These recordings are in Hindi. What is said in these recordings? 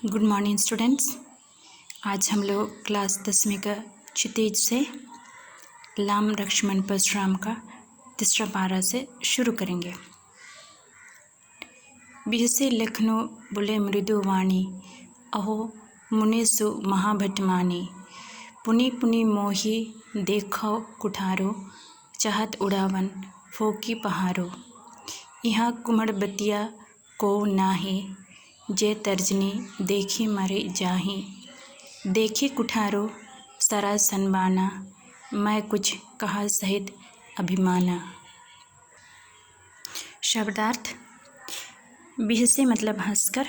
Good morning students. आज हम लोग क्लास 10वीं का क्षितिज से लाम लक्ष्मण परशुराम का तीसरा पारा से शुरू करेंगे। बिहसे लखनऊ बोले मृदु वाणी, अहो मुनेसु महाभटमानी। पुनि पुनि मोही देखो कुठारो, चाहत उड़ावन फोकी पहारो। यहाँ कुमड़बतिया को नाही, जे तर्जनी देखी मरे जाही। देखी कुठारो सरा सनबाना, मैं कुछ कहा सहित अभिमाना। शब्दार्थ: बिहसे मतलब हंसकर,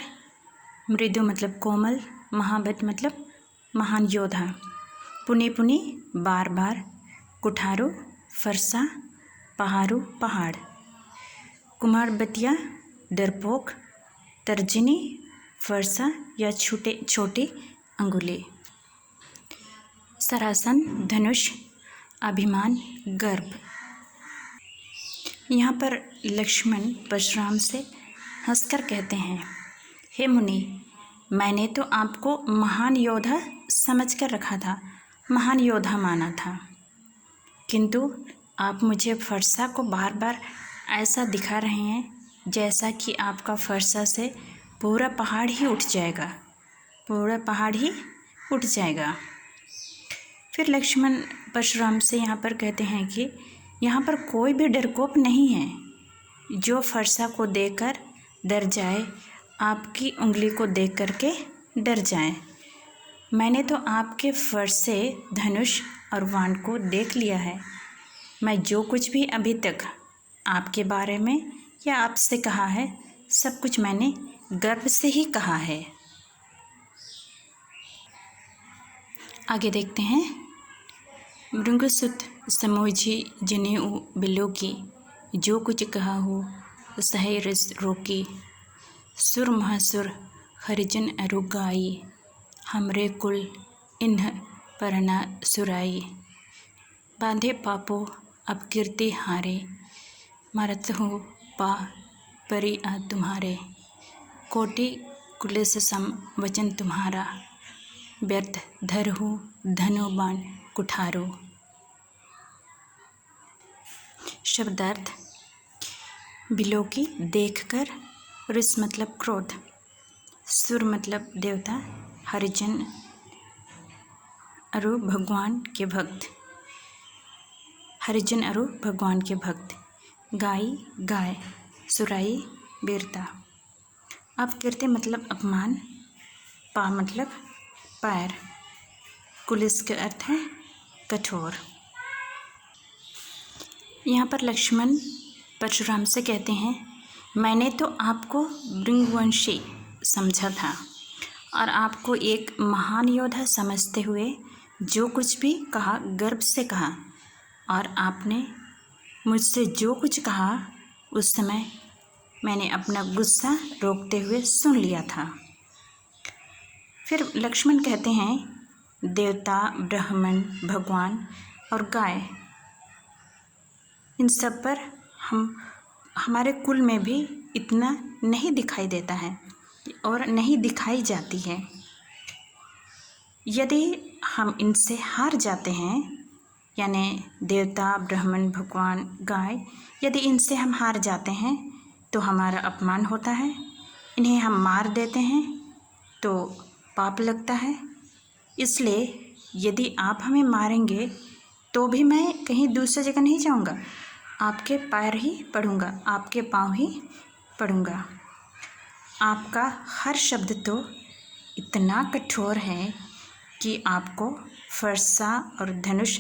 मृदु मतलब कोमल, महाभट मतलब महान योद्धा, पुनि पुनि बार बार, कुठारो फरसा, पहाड़ो पहाड़, कुमारबतिया डरपोक, तर्जनी फरसा या छोटे अंगुले, सरासन धनुष, अभिमान गर्व। यहाँ पर लक्ष्मण परशुराम से हंसकर कहते हैं, हे मुनि, मैंने तो आपको महान योद्धा समझकर रखा था, महान योद्धा माना था, किंतु आप मुझे फरसा को बार बार ऐसा दिखा रहे हैं जैसा कि आपका फरसा से पूरा पहाड़ ही उठ जाएगा, पूरा पहाड़ ही उठ जाएगा। फिर लक्ष्मण परशुराम से यहाँ पर कहते हैं कि यहाँ पर कोई भी डरपोक नहीं है, जो फरसा को देखकर डर जाए, आपकी उंगली को देख करके डर जाए। मैंने तो आपके फरसे, धनुष और बाण को देख लिया है। मैं जो कुछ भी अभी तक आपके बारे में या आपसे कहा है, सब कुछ मैंने गर्व से ही कहा है। आगे देखते हैं। भृंगसुत समोझी जनेऊ बिलो की, जो कुछ कहा हो सहे रस रोकी। सुर महासुर हरिजन अरुगाई, हमरे कुल इन्ह परना सुराई। बांधे पापो अब कीर्ति हारे, मरत हो पा परी आ तुम्हारे। कोटि कुलेस सम वचन तुम्हारा, व्यर्थ धरहु धनु बाण कुठारो। शब्दार्थ: बिलोकी देखकर, रिस मतलब क्रोध, सुर मतलब देवता, हरिजन अरु भगवान के भक्त, हरिजन अरु भगवान के भक्त। गाई गाय, सुराई वीरता। अपकीर्ति मतलब अपमान, पा मतलब पैर, कुलिस का अर्थ है कठोर। यहाँ पर लक्ष्मण परशुराम से कहते हैं, मैंने तो आपको भृंगवंशी समझा था और आपको एक महान योद्धा समझते हुए जो कुछ भी कहा गर्व से कहा, और आपने मुझसे जो कुछ कहा उस समय मैंने अपना गुस्सा रोकते हुए सुन लिया था। फिर लक्ष्मण कहते हैं, देवता, ब्राह्मण, भगवान और गाय, इन सब पर हमारे कुल में भी इतना नहीं दिखाई देता है और नहीं दिखाई जाती है। यदि हम इनसे हार जाते हैं, यानी देवता, ब्राह्मण, भगवान, गाय, यदि इनसे हम हार जाते हैं तो हमारा अपमान होता है। इन्हें हम मार देते हैं तो पाप लगता है। इसलिए यदि आप हमें मारेंगे तो भी मैं कहीं दूसरी जगह नहीं जाऊंगा, आपके पैर ही पड़ूंगा, आपके पाँव ही पड़ूंगा। आपका हर शब्द तो इतना कठोर है कि आपको फरसा और धनुष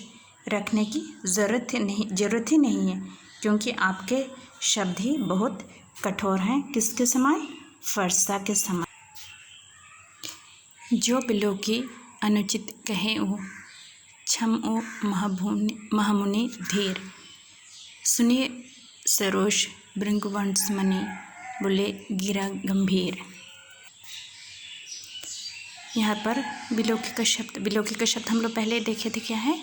रखने की ज़रूरत ही नहीं है, क्योंकि आपके शब्द ही बहुत कठोर हैं। किसके समान? फरसा के समान। जो बिलो की अनुचित कहे ओ, क्षम ओ महामुनि धीर। सुनिए सरोष भृंगवंश मणि, बोले गिरा गंभीर। यहाँ पर बिलोकी का शब्द हम लोग पहले देखे थे, क्या है?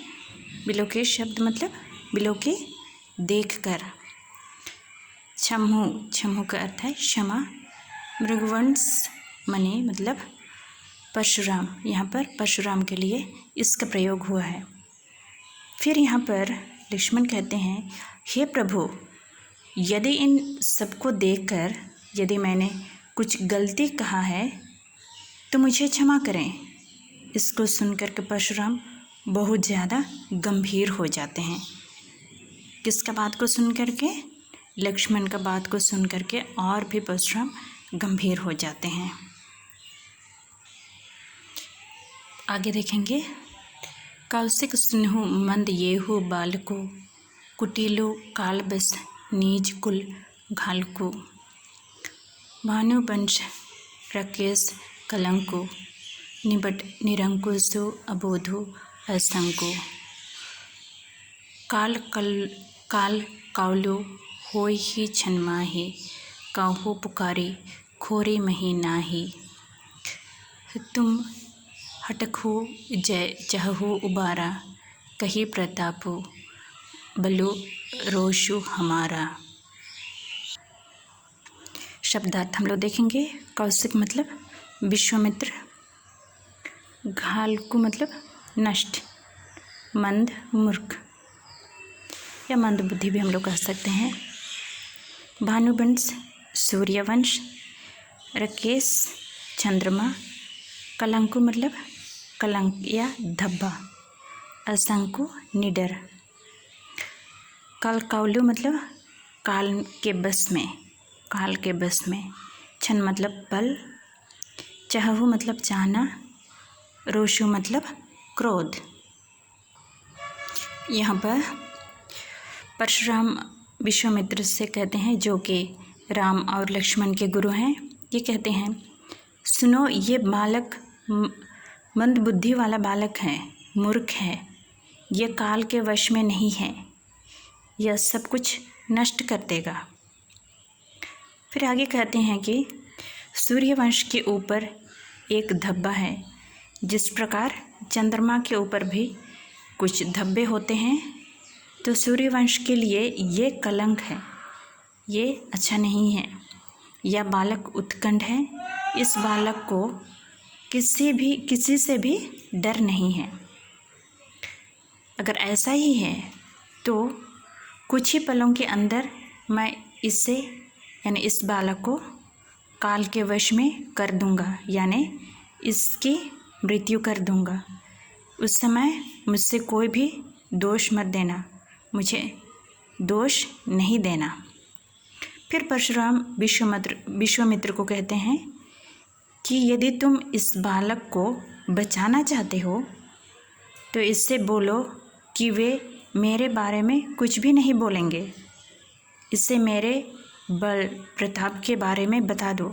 बिलोकी शब्द मतलब बिलोकी देख कर। क्षमु का अर्थ है क्षमा। भृंगवंश मणि मतलब परशुराम, यहाँ पर परशुराम के लिए इसका प्रयोग हुआ है। फिर यहाँ पर लक्ष्मण कहते हैं, हे प्रभु, यदि इन सबको देखकर यदि मैंने कुछ गलती कहा है तो मुझे क्षमा करें। इसको सुनकर के परशुराम बहुत ज़्यादा गंभीर हो जाते हैं। किसका बात को सुन कर के? लक्ष्मण का बात को सुन कर के और भी परशुराम गंभीर हो जाते हैं। आगे देखेंगे, कौशिक सुनहु मंद येहु बालको, कुटिलो काल बस नीज कुल घालको, भानुवंश राकेश कलंको, निबट निरंकुशो अबोधो असंको, काल कावलो होय ही छनमाही, काहू पुकारी खोरे मही नाही, तुम हटखो जय चहु उबारा, कही प्रतापो बलो रोशु हमारा। शब्दार्थ हम लोग देखेंगे। कौशिक मतलब विश्वामित्र, घालकु मतलब नष्ट, मंद मूर्ख या मंद बुद्धि भी हम लोग कह सकते हैं, भानुवंश सूर्यवंश, राकेश चंद्रमा, कलंकु मतलब कलंक या धब्बा, असंको निडर, कालकावलु मतलब काल के बस में, काल के बस में, छन मतलब पल, चाहु मतलब चाहना, रोशु मतलब क्रोध। यहाँ पर परशुराम विश्वामित्र से कहते हैं, जो कि राम और लक्ष्मण के गुरु हैं, ये कहते हैं, सुनो, ये बालक मंद बुद्धि वाला बालक है, मूर्ख है, ये काल के वश में नहीं है, यह सब कुछ नष्ट कर देगा। फिर आगे कहते हैं कि सूर्यवंश के ऊपर एक धब्बा है, जिस प्रकार चंद्रमा के ऊपर भी कुछ धब्बे होते हैं, तो सूर्यवंश के लिए ये कलंक है, ये अच्छा नहीं है। यह बालक उत्कंठ है, इस बालक को किसी से भी डर नहीं है। अगर ऐसा ही है तो कुछ ही पलों के अंदर मैं इससे यानी इस बालक को काल के वश में कर दूंगा, यानी इसकी मृत्यु कर दूंगा। उस समय मुझसे कोई भी दोष मत देना, मुझे दोष नहीं देना। फिर परशुराम विश्वामित्र को कहते हैं कि यदि तुम इस बालक को बचाना चाहते हो तो इससे बोलो कि वे मेरे बारे में कुछ भी नहीं बोलेंगे, इससे मेरे बल प्रताप के बारे में बता दो,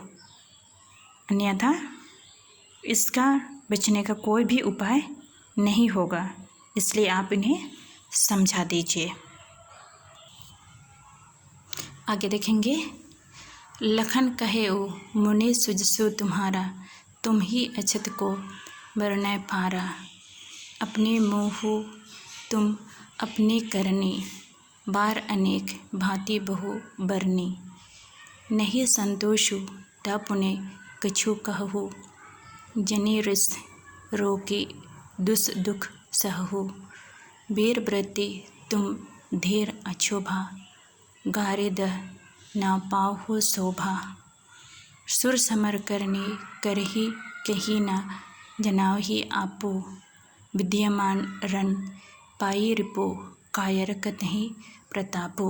अन्यथा इसका बचने का कोई भी उपाय नहीं होगा, इसलिए आप इन्हें समझा दीजिए। आगे देखेंगे, लखन कहे ओ मुनि सुजसु तुम्हारा, तुम ही अछत को वरनै पारा, अपने मोह तुम अपनी करनी, बार अनेक भांति बहु बरनी, नहीं संतोषु ता पुने कछु कहु, जनि रिस रोकी दुस दुख सहु, वीर व्रति तुम धीर अछोभा, गारे दह ना पाहु शोभा, सुर समर करनी करही कही ना जनावहि आपो, विद्यमान रन पाई रिपो, कायर कतहि प्रतापो।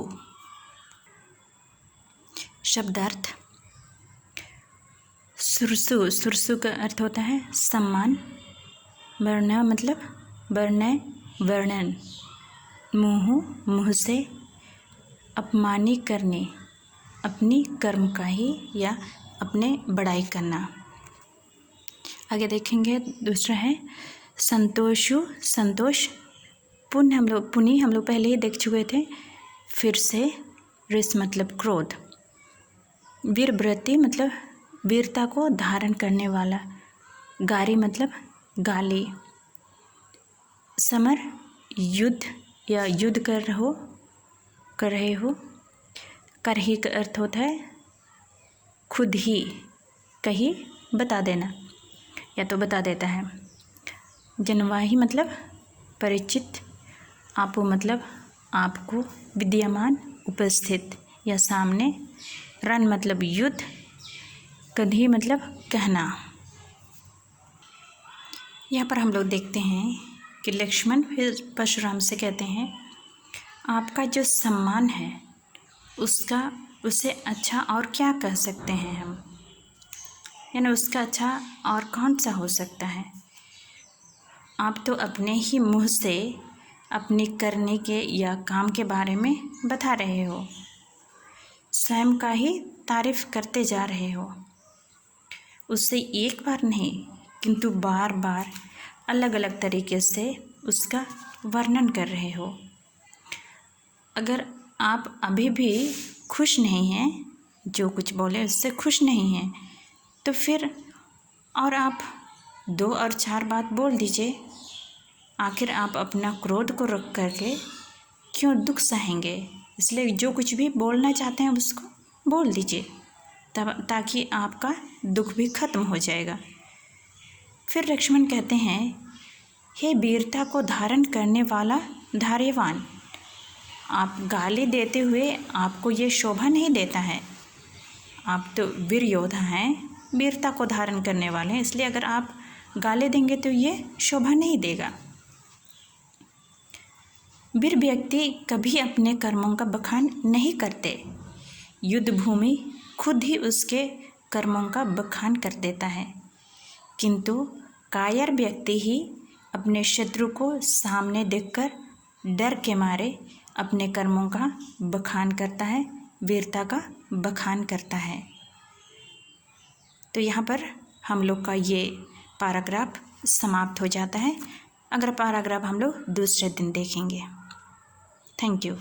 शब्दार्थ, सुरसु का अर्थ होता है सम्मान, वर्ण मतलब वर्ण वर्णन, मुँह से, अपमानी करने, अपनी कर्म का ही या अपने बड़ाई करना। आगे देखेंगे, दूसरा है संतोषु, संतोष, पुण्य हम लोग पहले ही देख चुके थे, फिर से रिस मतलब क्रोध, वीरव्रति मतलब वीरता को धारण करने वाला, गारी मतलब गाली, समर युद्ध या युद्ध कर रहे हो, कर ही का अर्थ होता है खुद ही, कहीं बता देना, या तो बता देता है। जनवाही मतलब परिचित, आपो मतलब आपको, विद्यमान उपस्थित या सामने, रण मतलब युद्ध, कधी मतलब कहना। यहाँ पर हम लोग देखते हैं कि लक्ष्मण फिर परशुराम से कहते हैं, आपका जो सम्मान है उसे अच्छा और क्या कह सकते हैं हम, यानी उसका अच्छा और कौन सा हो सकता है। आप तो अपने ही मुँह से अपने करने के या काम के बारे में बता रहे हो, स्वयं का ही तारीफ करते जा रहे हो। उससे एक बार नहीं किंतु बार बार अलग अलग तरीके से उसका वर्णन कर रहे हो। अगर आप अभी भी खुश नहीं हैं, जो कुछ बोले उससे खुश नहीं हैं, तो फिर और आप 2 और 4 बात बोल दीजिए। आखिर आप अपना क्रोध को रख करके क्यों दुख सहेंगे। इसलिए जो कुछ भी बोलना चाहते हैं उसको बोल दीजिए, तब ताकि आपका दुख भी खत्म हो जाएगा। फिर लक्ष्मण कहते हैं, हे वीरता को धारण करने वाला धैर्यवान, आप गाली देते हुए आपको ये शोभा नहीं देता है। आप तो वीर योद्धा हैं, वीरता को धारण करने वाले हैं, इसलिए अगर आप गाली देंगे तो ये शोभा नहीं देगा। वीर व्यक्ति कभी अपने कर्मों का बखान नहीं करते। युद्ध भूमि खुद ही उसके कर्मों का बखान कर देता है, किंतु कायर व्यक्ति ही अपने शत्रु को सामने देखकर डर के मारे अपने कर्मों का बखान करता है, वीरता का बखान करता है। तो यहाँ पर हम लोग का ये पैराग्राफ समाप्त हो जाता है। अगला पैराग्राफ हम लोग दूसरे दिन देखेंगे। Thank you.